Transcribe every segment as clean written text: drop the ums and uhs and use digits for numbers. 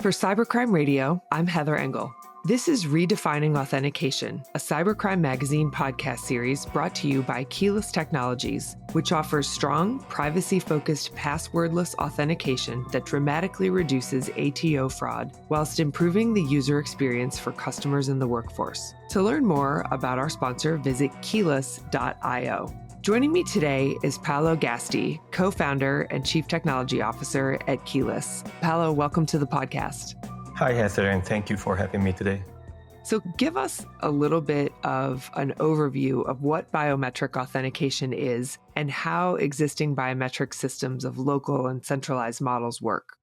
For Cybercrime Radio, I'm Heather Engel. This is Redefining Authentication, a Cybercrime Magazine podcast series brought to you by Keyless Technologies, which offers strong, privacy-focused passwordless authentication that dramatically reduces ATO fraud whilst improving the user experience for customers in the workforce. To learn more about our sponsor, visit keyless.io. Joining me today is Paolo Gasti, co-founder and chief technology officer at Keyless. Paolo, welcome to the podcast. Hi, Heather, and thank you for having me today. So give us a little bit of an overview of what biometric authentication is and how existing biometric systems of local and centralized models work.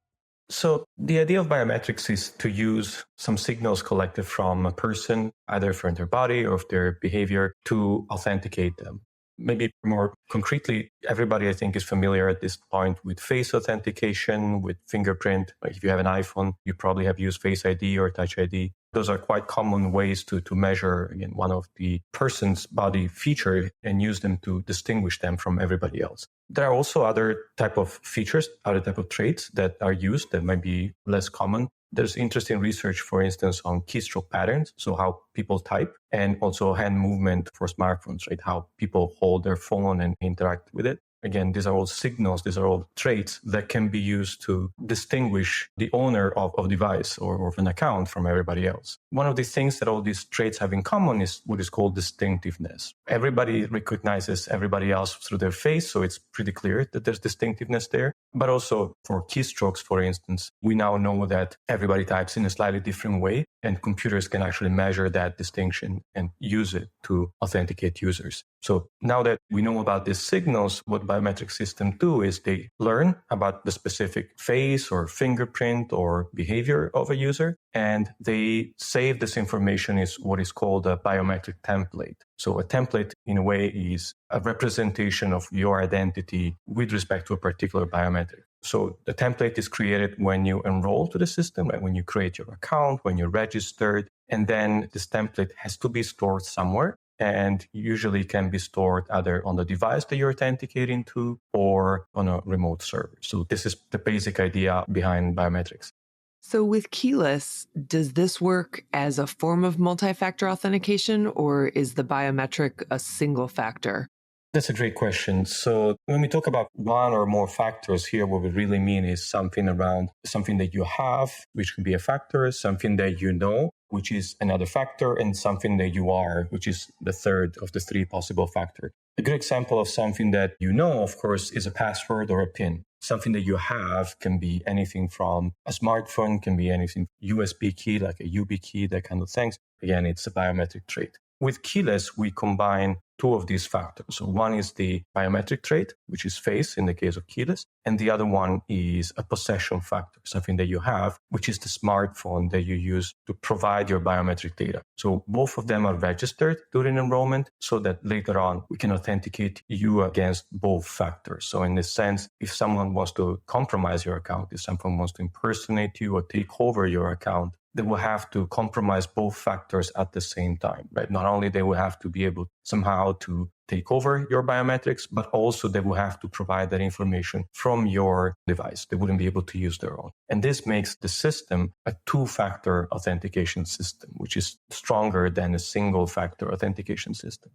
So the idea of biometrics is to use some signals collected from a person, either from their body or their behavior, to authenticate them. Maybe more concretely, everybody, I think, is familiar at this point with face authentication, with fingerprint. Like if you have an iPhone, you probably have used Face ID or Touch ID. Those are quite common ways to measure, again, one of the person's body feature and use them to distinguish them from everybody else. There are also other type of features, other type of traits that are used that might be less common. There's interesting research, for instance, on keystroke patterns, so how people type, and also hand movement for smartphones, right? How people hold their phone and interact with it. Again, these are all signals, these are all traits that can be used to distinguish the owner of a device or of an account from everybody else. One of the things that all these traits have in common is what is called distinctiveness. Everybody recognizes everybody else through their face, so it's pretty clear that there's distinctiveness there. But also for keystrokes, for instance, we now know that everybody types in a slightly different way, and computers can actually measure that distinction and use it to authenticate users. So now that we know about these signals, what biometric systems do is they learn about the specific face or fingerprint or behavior of a user, and they save this information in what is called a biometric template. So a template, in a way, is a representation of your identity with respect to a particular biometric. So the template is created when you enroll to the system, right? When you create your account, when you're registered, and then this template has to be stored somewhere. And usually can be stored either on the device that you're authenticating to or on a remote server. So this is the basic idea behind biometrics. So with Keyless, does this work as a form of multi-factor authentication, or is the biometric a single factor? That's a great question. So when we talk about one or more factors here, what we really mean is something around something that you have, which can be a factor, something that you know, which is another factor, and something that you are, which is the third of the three possible factors. A good example of something that you know, of course, is a password or a PIN. Something that you have can be anything from a smartphone, can be anything, USB key, like a YubiKey, that kind of things. Again, it's a biometric trait. With Keyless, we combine two of these factors. So one is the biometric trait, which is face in the case of Keyless, and the other one is a possession factor, something that you have, which is the smartphone that you use to provide your biometric data. So both of them are registered during enrollment so that later on we can authenticate you against both factors. So in this sense, if someone wants to compromise your account, if someone wants to impersonate you or take over your account, they will have to compromise both factors at the same time, right? Not only they will have to be able somehow to take over your biometrics, but also they will have to provide that information from your device. They wouldn't be able to use their own. And this makes the system a two-factor authentication system, which is stronger than a single-factor authentication system.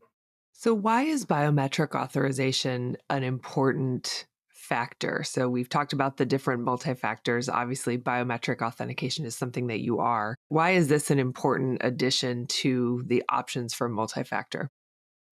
So why is biometric authorization an important factor? So we've talked about the different multi-factors. Obviously, biometric authentication is something that you are. Why is this an important addition to the options for multi-factor?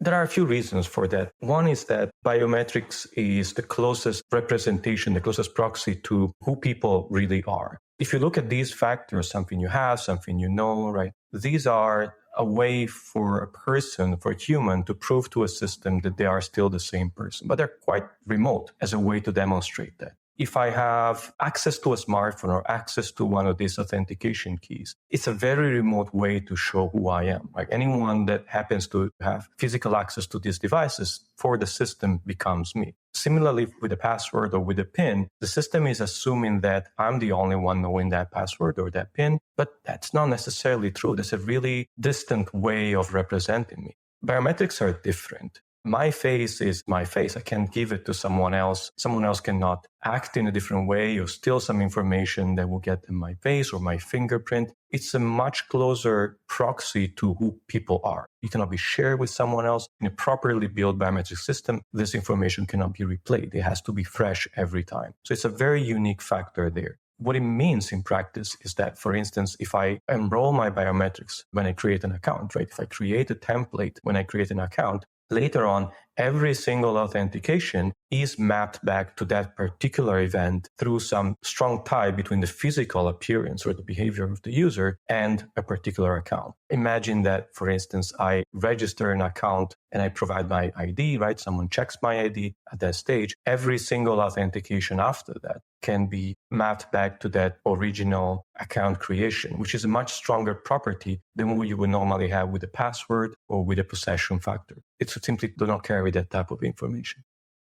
There are a few reasons for that. One is that biometrics is the closest representation, the closest proxy to who people really are. If you look at these factors, something you have, something you know, right? These are a way for a person, for a human, to prove to a system that they are still the same person, but they're quite remote as a way to demonstrate that. If I have access to a smartphone or access to one of these authentication keys, it's a very remote way to show who I am. Like anyone that happens to have physical access to these devices for the system becomes me. Similarly, with a password or with a PIN, the system is assuming that I'm the only one knowing that password or that PIN, but that's not necessarily true. That's a really distant way of representing me. Biometrics are different. My face is my face. I can't give it to someone else. Someone else cannot act in a different way or steal some information that will get in my face or my fingerprint. It's a much closer proxy to who people are. It cannot be shared with someone else. In a properly built biometric system, this information cannot be replayed. It has to be fresh every time. So it's a very unique factor there. What it means in practice is that, for instance, if I enroll my biometrics when I create an account, right? If I create a template when I create an account, later on, every single authentication is mapped back to that particular event through some strong tie between the physical appearance or the behavior of the user and a particular account. Imagine that, for instance, I register an account and I provide my ID, right? Someone checks my ID at that stage. Every single authentication after that can be mapped back to that original account creation, which is a much stronger property than what you would normally have with a password or with a possession factor. It simply do not carry that type of information.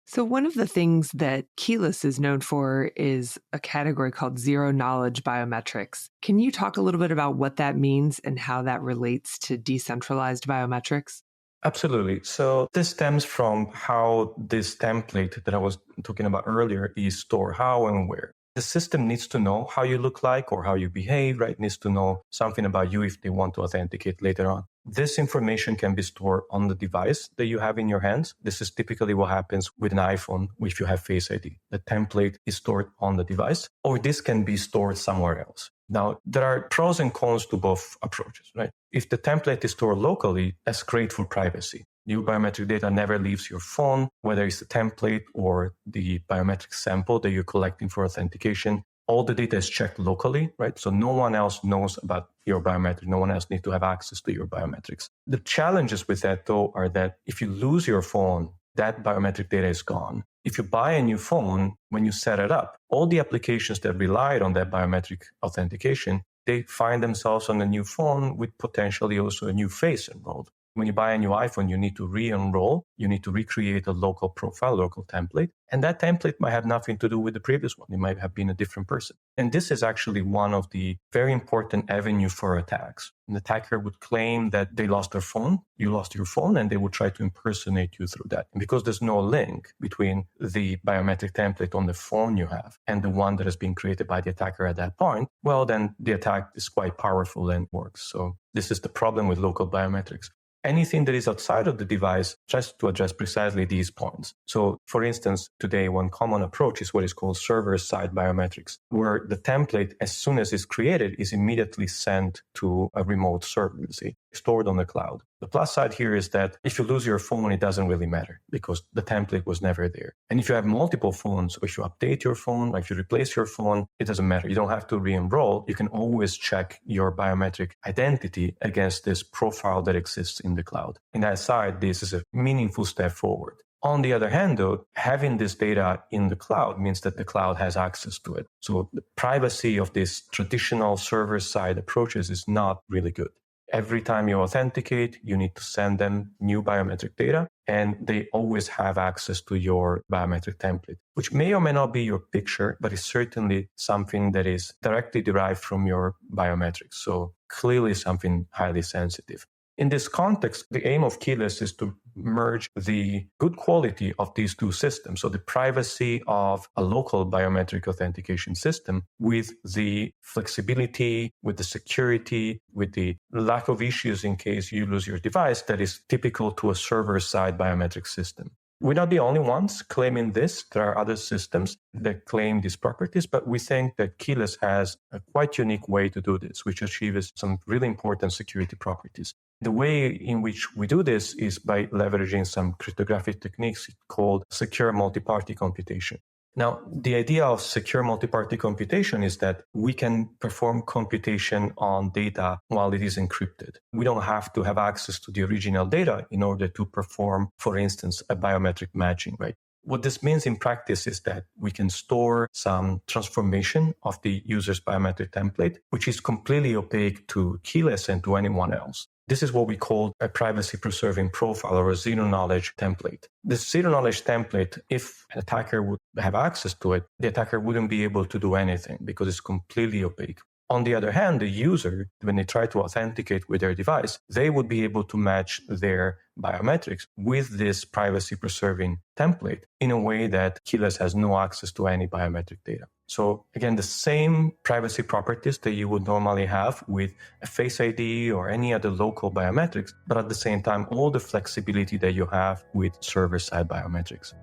So one of the things that Keyless is known for is a category called zero-knowledge biometrics. Can you talk a little bit about what that means and how that relates to decentralized biometrics? Absolutely. So this stems from how this template that I was talking about earlier is stored, how and where. The system needs to know how you look like or how you behave, right? It needs to know something about you if they want to authenticate later on. This information can be stored on the device that you have in your hands. This is typically what happens with an iPhone if you have Face ID. The template is stored on the device, or this can be stored somewhere else. Now, there are pros and cons to both approaches, right? If the template is stored locally, that's great for privacy. Your biometric data never leaves your phone, whether it's the template or the biometric sample that you're collecting for authentication. All the data is checked locally, right? So no one else knows about your biometric. No one else needs to have access to your biometrics. The challenges with that, though, are that if you lose your phone, that biometric data is gone. If you buy a new phone, when you set it up, all the applications that relied on that biometric authentication, they find themselves on a new phone with potentially also a new face enrolled. When you buy a new iPhone, you need to re-enroll. You need to recreate a local profile, local template. And that template might have nothing to do with the previous one. It might have been a different person. And this is actually one of the very important avenues for attacks. An attacker would claim that they lost their phone, you lost your phone, and they would try to impersonate you through that. And because there's no link between the biometric template on the phone you have and the one that has been created by the attacker at that point, well, then the attack is quite powerful and works. So this is the problem with local biometrics. Anything that is outside of the device tries to address precisely these points. So, for instance, today, one common approach is what is called server-side biometrics, where the template, as soon as it's created, is immediately sent to a remote server, let's say, stored on the cloud. The plus side here is that if you lose your phone, it doesn't really matter because the template was never there. And if you have multiple phones, or if you update your phone, or if you replace your phone, it doesn't matter. You don't have to re-enroll. You can always check your biometric identity against this profile that exists in the cloud. In that side, this is a meaningful step forward. On the other hand, though, having this data in the cloud means that the cloud has access to it. So the privacy of these traditional server-side approaches is not really good. Every time you authenticate, you need to send them new biometric data, and they always have access to your biometric template, which may or may not be your picture, but is certainly something that is directly derived from your biometrics. So clearly something highly sensitive. In this context, the aim of Keyless is to merge the good quality of these two systems, so the privacy of a local biometric authentication system with the flexibility, with the security, with the lack of issues in case you lose your device that is typical to a server-side biometric system. We're not the only ones claiming this. There are other systems that claim these properties, but we think that Keyless has a quite unique way to do this, which achieves some really important security properties. The way in which we do this is by leveraging some cryptographic techniques called secure multi-party computation. Now, the idea of secure multi-party computation is that we can perform computation on data while it is encrypted. We don't have to have access to the original data in order to perform, for instance, a biometric matching, right? What this means in practice is that we can store some transformation of the user's biometric template, which is completely opaque to Keyless and to anyone else. This is what we call a privacy-preserving profile or a zero-knowledge template. This zero-knowledge template, if an attacker would have access to it, the attacker wouldn't be able to do anything because it's completely opaque. On the other hand, the user, when they try to authenticate with their device, they would be able to match their biometrics with this privacy-preserving template in a way that Keyless has no access to any biometric data. So again, the same privacy properties that you would normally have with a Face ID or any other local biometrics, but at the same time, all the flexibility that you have with server-side biometrics.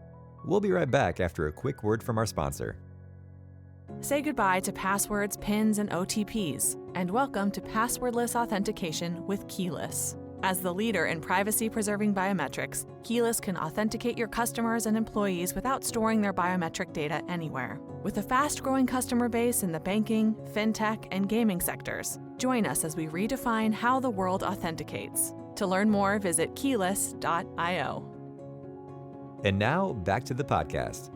We'll be right back after a quick word from our sponsor. Say goodbye to passwords, PINs, and OTPs, and welcome to passwordless authentication with Keyless. As the leader in privacy-preserving biometrics, Keyless can authenticate your customers and employees without storing their biometric data anywhere. With a fast-growing customer base in the banking, fintech, and gaming sectors, join us as we redefine how the world authenticates. To learn more, visit keyless.io. And now, back to the podcast.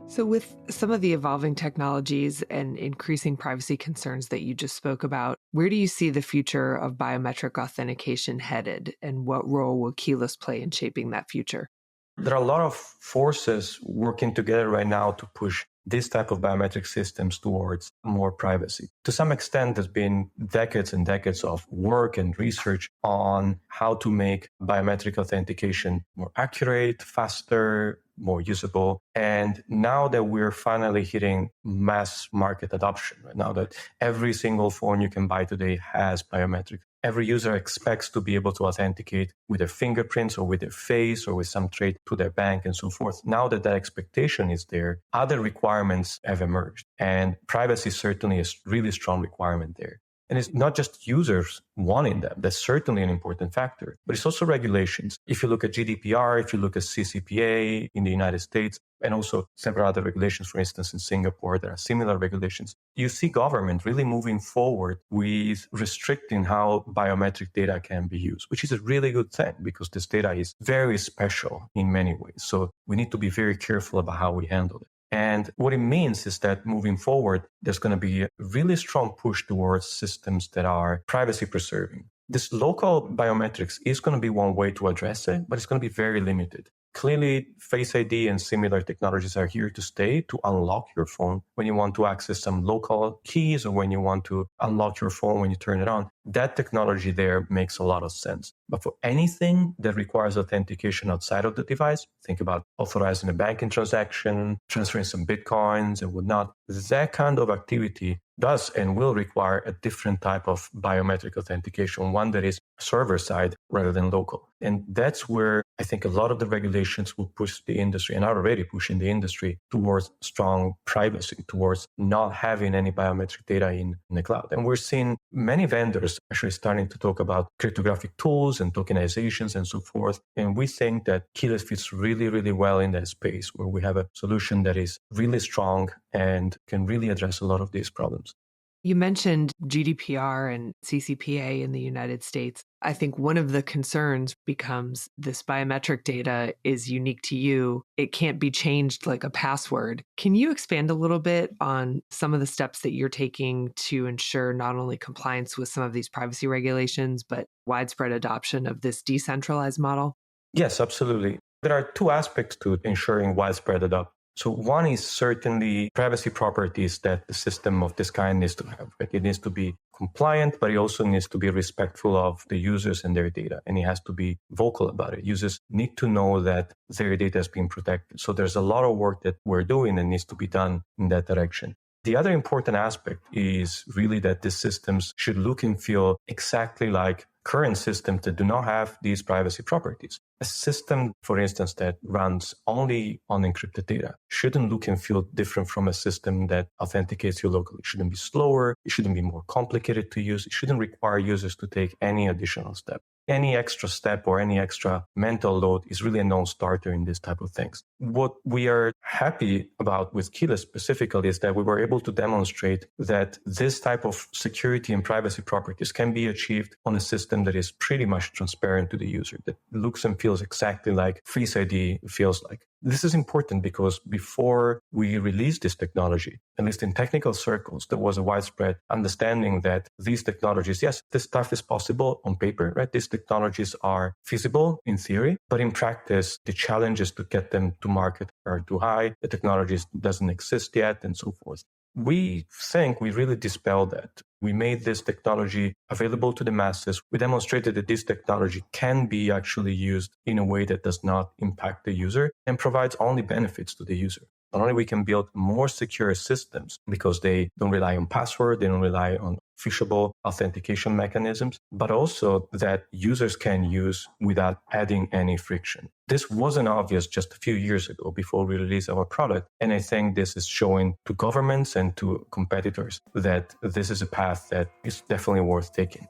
So with some of the evolving technologies and increasing privacy concerns that you just spoke about, where do you see the future of biometric authentication headed, and what role will Keyless play in shaping that future? There are a lot of forces working together right now to push this type of biometric systems towards more privacy. To some extent, there's been decades and decades of work and research on how to make biometric authentication more accurate, faster, more usable. And now that we're finally hitting mass market adoption, right now that every single phone you can buy today has biometrics, every user expects to be able to authenticate with their fingerprints or with their face or with some trait to their bank and so forth. Now that that expectation is there, other requirements have emerged. And privacy certainly is a really strong requirement there. And it's not just users wanting them. That's certainly an important factor, but it's also regulations. If you look at GDPR, if you look at CCPA in the United States, and also several other regulations, for instance, in Singapore, there are similar regulations. You see government really moving forward with restricting how biometric data can be used, which is a really good thing because this data is very special in many ways. So we need to be very careful about how we handle it. And what it means is that moving forward, there's going to be a really strong push towards systems that are privacy preserving. This local biometrics is going to be one way to address it, but it's going to be very limited. Clearly, Face ID and similar technologies are here to stay to unlock your phone when you want to access some local keys or when you want to unlock your phone when you turn it on. That technology there makes a lot of sense. But for anything that requires authentication outside of the device, think about authorizing a banking transaction, transferring some Bitcoins and whatnot, that kind of activity does and will require a different type of biometric authentication, one that is server-side rather than local. And that's where I think a lot of the regulations will push the industry and are already pushing the industry towards strong privacy, towards not having any biometric data in the cloud. And we're seeing many vendors actually starting to talk about cryptographic tools and tokenizations and so forth. And we think that Keyless fits really, really well in that space where we have a solution that is really strong and can really address a lot of these problems. You mentioned GDPR and CCPA in the United States. I think one of the concerns becomes this biometric data is unique to you. It can't be changed like a password. Can you expand a little bit on some of the steps that you're taking to ensure not only compliance with some of these privacy regulations, but widespread adoption of this decentralized model? Yes, absolutely. There are two aspects to ensuring widespread adoption. So one is certainly privacy properties that the system of this kind needs to have. Right? It needs to be compliant, but it also needs to be respectful of the users and their data. And it has to be vocal about it. Users need to know that their data is being protected. So there's a lot of work that we're doing and needs to be done in that direction. The other important aspect is really that the systems should look and feel exactly like current systems that do not have these privacy properties. A system, for instance, that runs only on encrypted data shouldn't look and feel different from a system that authenticates you locally. It shouldn't be slower. It shouldn't be more complicated to use. It shouldn't require users to take any additional step. Any extra step or any extra mental load is really a non-starter in this type of things. What we are happy about with Keyless specifically is that we were able to demonstrate that this type of security and privacy properties can be achieved on a system that is pretty much transparent to the user, that looks and feels exactly like Face ID feels like. This is important because before we released this technology, at least in technical circles, there was a widespread understanding that these technologies, yes, this stuff is possible on paper, right? These technologies are feasible in theory, but in practice, the challenges to get them to market are too high. The technology doesn't exist yet and so forth. We think we really dispelled that. We made this technology available to the masses. We demonstrated that this technology can be actually used in a way that does not impact the user and provides only benefits to the user. Not only we can build more secure systems because they don't rely on password, they don't rely on phishable authentication mechanisms, but also that users can use without adding any friction. This wasn't obvious just a few years ago before we released our product. And I think this is showing to governments and to competitors that this is a path that is definitely worth taking.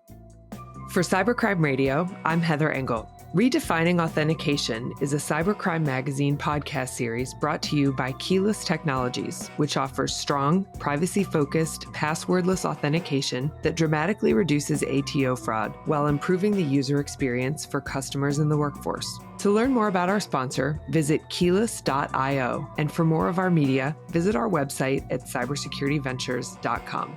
For Cybercrime Radio, I'm Heather Engel. Redefining Authentication is a Cybercrime Magazine podcast series brought to you by Keyless Technologies, which offers strong, privacy-focused, passwordless authentication that dramatically reduces ATO fraud while improving the user experience for customers in the workforce. To learn more about our sponsor, visit keyless.io, and for more of our media, visit our website at cybersecurityventures.com.